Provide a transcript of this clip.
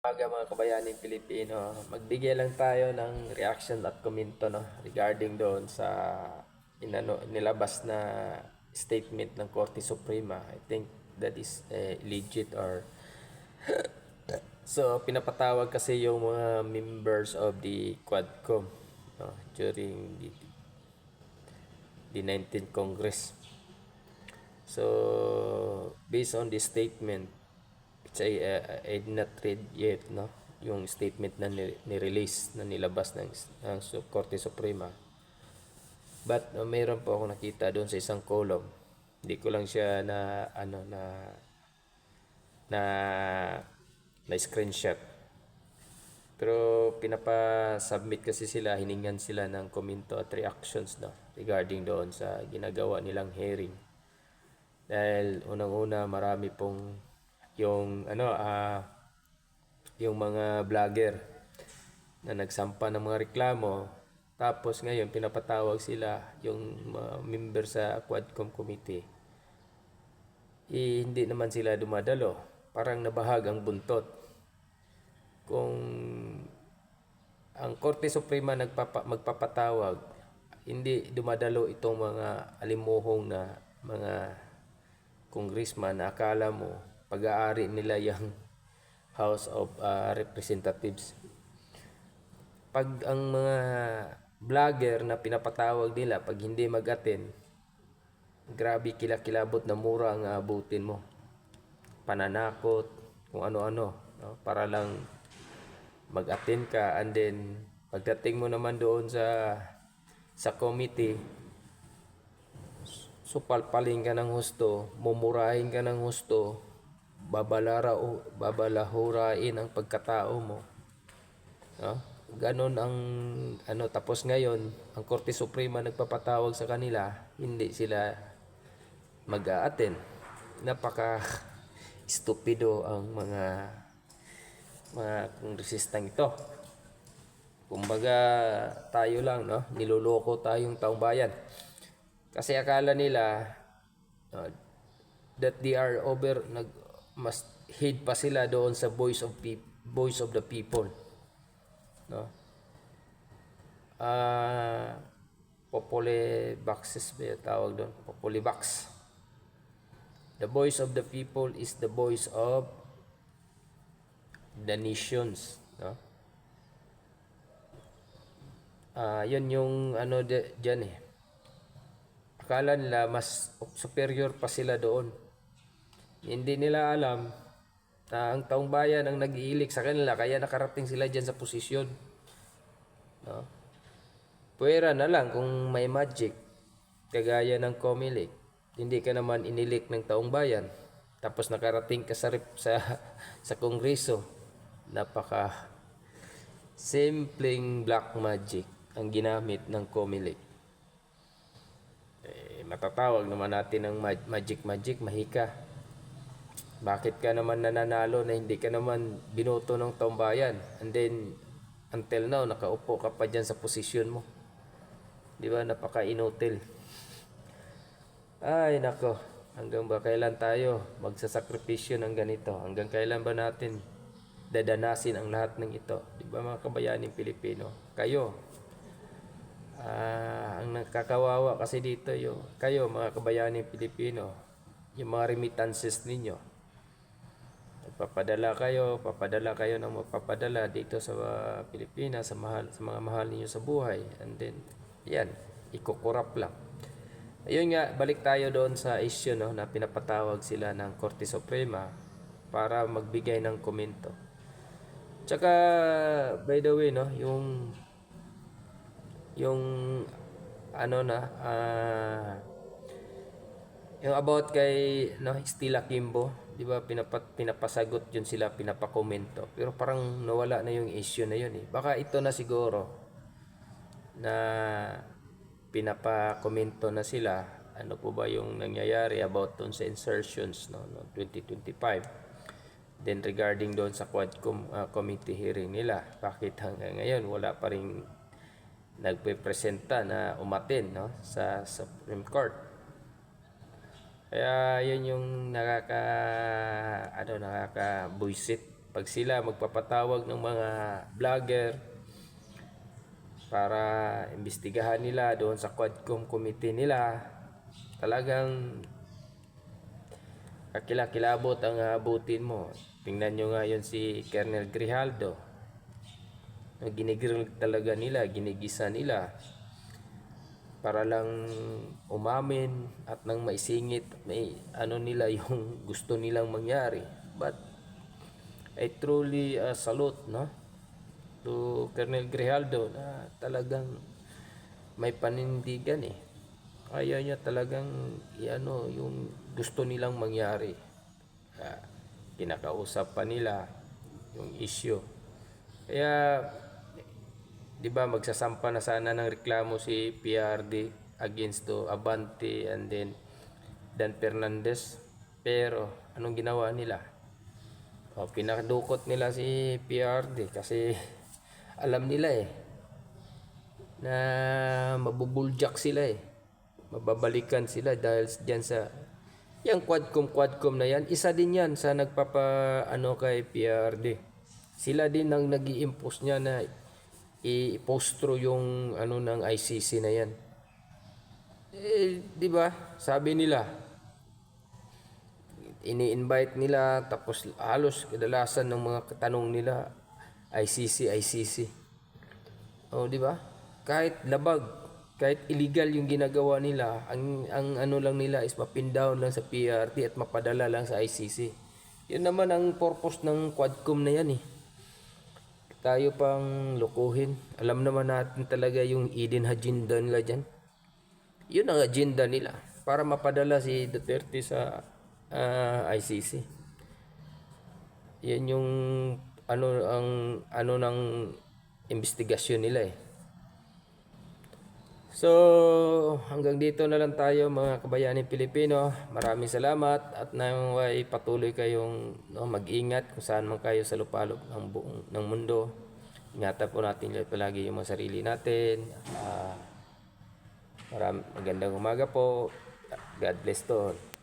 Umaga mga kabayaning Pilipino, magbigay lang tayo ng reaction at komento regarding doon sa nilabas na statement ng Korte Suprema. I think that is legit or so pinapatawag kasi yung mga members of the Quadcom during the 19th Congress. So based on this statement, I did not read yet yung statement na ni-release na nilabas ng Korte Suprema. But mayroon po ako nakita doon sa isang column. Hindi ko lang siya na screenshot. Pero pinapa-submit kasi sila, hiningan sila ng komento at reactions regarding doon sa ginagawa nilang hearing. Dahil unang-una marami pong yung mga vlogger na nagsampa ng mga reklamo, tapos ngayon pinapatawag sila yung member sa Quadcom committee. Hindi naman sila dumadalo, parang nabahag ang buntot. Kung ang Korte Suprema magpapatawag, hindi dumadalo itong mga alimuhong na mga congressman na akala mo pag-aari nila yung House of Representatives. Pag ang mga vlogger na pinapatawag nila, pag hindi mag-attend, grabe kilabot na mura ang abutin mo. Pananakot, kung ano-ano, para lang mag-attend ka, and then pagdating mo naman doon sa committee, so palpaling ka ng husto, mumurahin ka ng husto, babalahurain ang pagkatao mo. Ganon ang tapos ngayon ang Korte Suprema nagpapatawag sa kanila, hindi sila mag-a-attend. Napaka estupido ang mga kongresistang ito. Kumbaga tayo lang niloloko tayong taong bayan. Kasi akala nila that they are mas heed pa sila doon sa voice of the people. Populi boxes ba tawag doon? Populi box. The voice of the people is the voice of the nations. Yun yung dyan akala nila mas superior pa sila doon. Hindi nila alam na ang taong bayan ang nag-iilik sa kanila, kaya nakarating sila dyan sa posisyon. Pwera na lang kung may magic, kagaya ng Comelec. Hindi ka naman inilik ng taong bayan, tapos nakarating ka sa Kongreso. Napaka simpleng black magic ang ginamit ng Comelec. Matatawag naman natin ng magic, mahika. Bakit ka naman nananalo na hindi ka naman binoto ng taong bayan? And then, until now, nakaupo ka pa dyan sa posisyon mo. Di ba? Napaka-inutil. Ay, nako. Hanggang ba kailan tayo magsasakripisyo ng ganito? Hanggang kailan ba natin dadanasin ang lahat ng ito? Di ba mga kabayaning Pilipino? Kayo. Ang nakakawawa kasi dito kayo mga kabayaning Pilipino, yung mga remittances ninyo. Papadala kayo ng magpapadala dito sa Pilipinas, sa mga mahal niyo sa buhay, and then yan, ikukurap lang. Ayun nga, balik tayo doon sa issue na pinapatawag sila ng Korte Suprema para magbigay ng komento. Tsaka by the way yung about kay Stella Kimbo, di ba, pinapasagot yun sila, pinapakomento, pero parang nawala na yung issue na yun Baka ito na siguro na pinapakomento na sila, ano po ba yung nangyayari about doon sa insertions no 2025. Then regarding doon sa Quadcom committee hearing nila, bakit hanggang ngayon wala pa ring nagpe-presenta na umattend sa Supreme Court. Kaya yun yung nakakabuisit pag sila magpapatawag ng mga vlogger para imbestigahan nila doon sa Quadcom committee nila, talagang kakilakilabot ang abutin mo. Tingnan nyo nga yun si Colonel Grijaldo. Ginigrill talaga nila, ginigisa nila para lang umamin at nang maisingit may ano nila yung gusto nilang mangyari. But I truly salute, no, to Colonel Grijaldo na talagang may panindigan eh. Ayaw niya talagang iano yung gusto nilang mangyari. Kinakausap pa nila yung issue. Kaya 'di ba magsasampa na sana ng reklamo si PRD against to Abante and then Dan Fernandez, pero anong ginawa nila? Pinakadukot nila si PRD kasi alam nila eh na mabubuljak sila eh, mababalikan sila dahil diyan sa yung Quadcom na yan. Isa din yan sa nagpapa ano kay PRD. Sila din ang nag-i-impose niya na i-postro yung ano ng ICC na yan. Di ba? Sabi nila, ini-invite nila, tapos halos kadalasan ng mga tanong nila ICC. Di ba? Kahit labag, kahit illegal yung ginagawa nila, ang ano lang nila is mapin down lang sa PRT at mapadala lang sa ICC. Yun naman ang purpose ng Quadcom na yan eh. Tayo pang lokohin. Alam naman natin talaga yung hidden agenda nila dyan. Yun ang agenda nila para mapadala si Duterte sa ICC. Yan yung ano ng investigasyon nila eh. So, hanggang dito na lang tayo mga kabayani Pilipino. Maraming salamat at naway patuloy kayong mag-ingat kung saan man kayo sa lupalop ng mundo. Ingatan po natin palagi yung mga sarili natin. Magandang umaga po. God bless to all.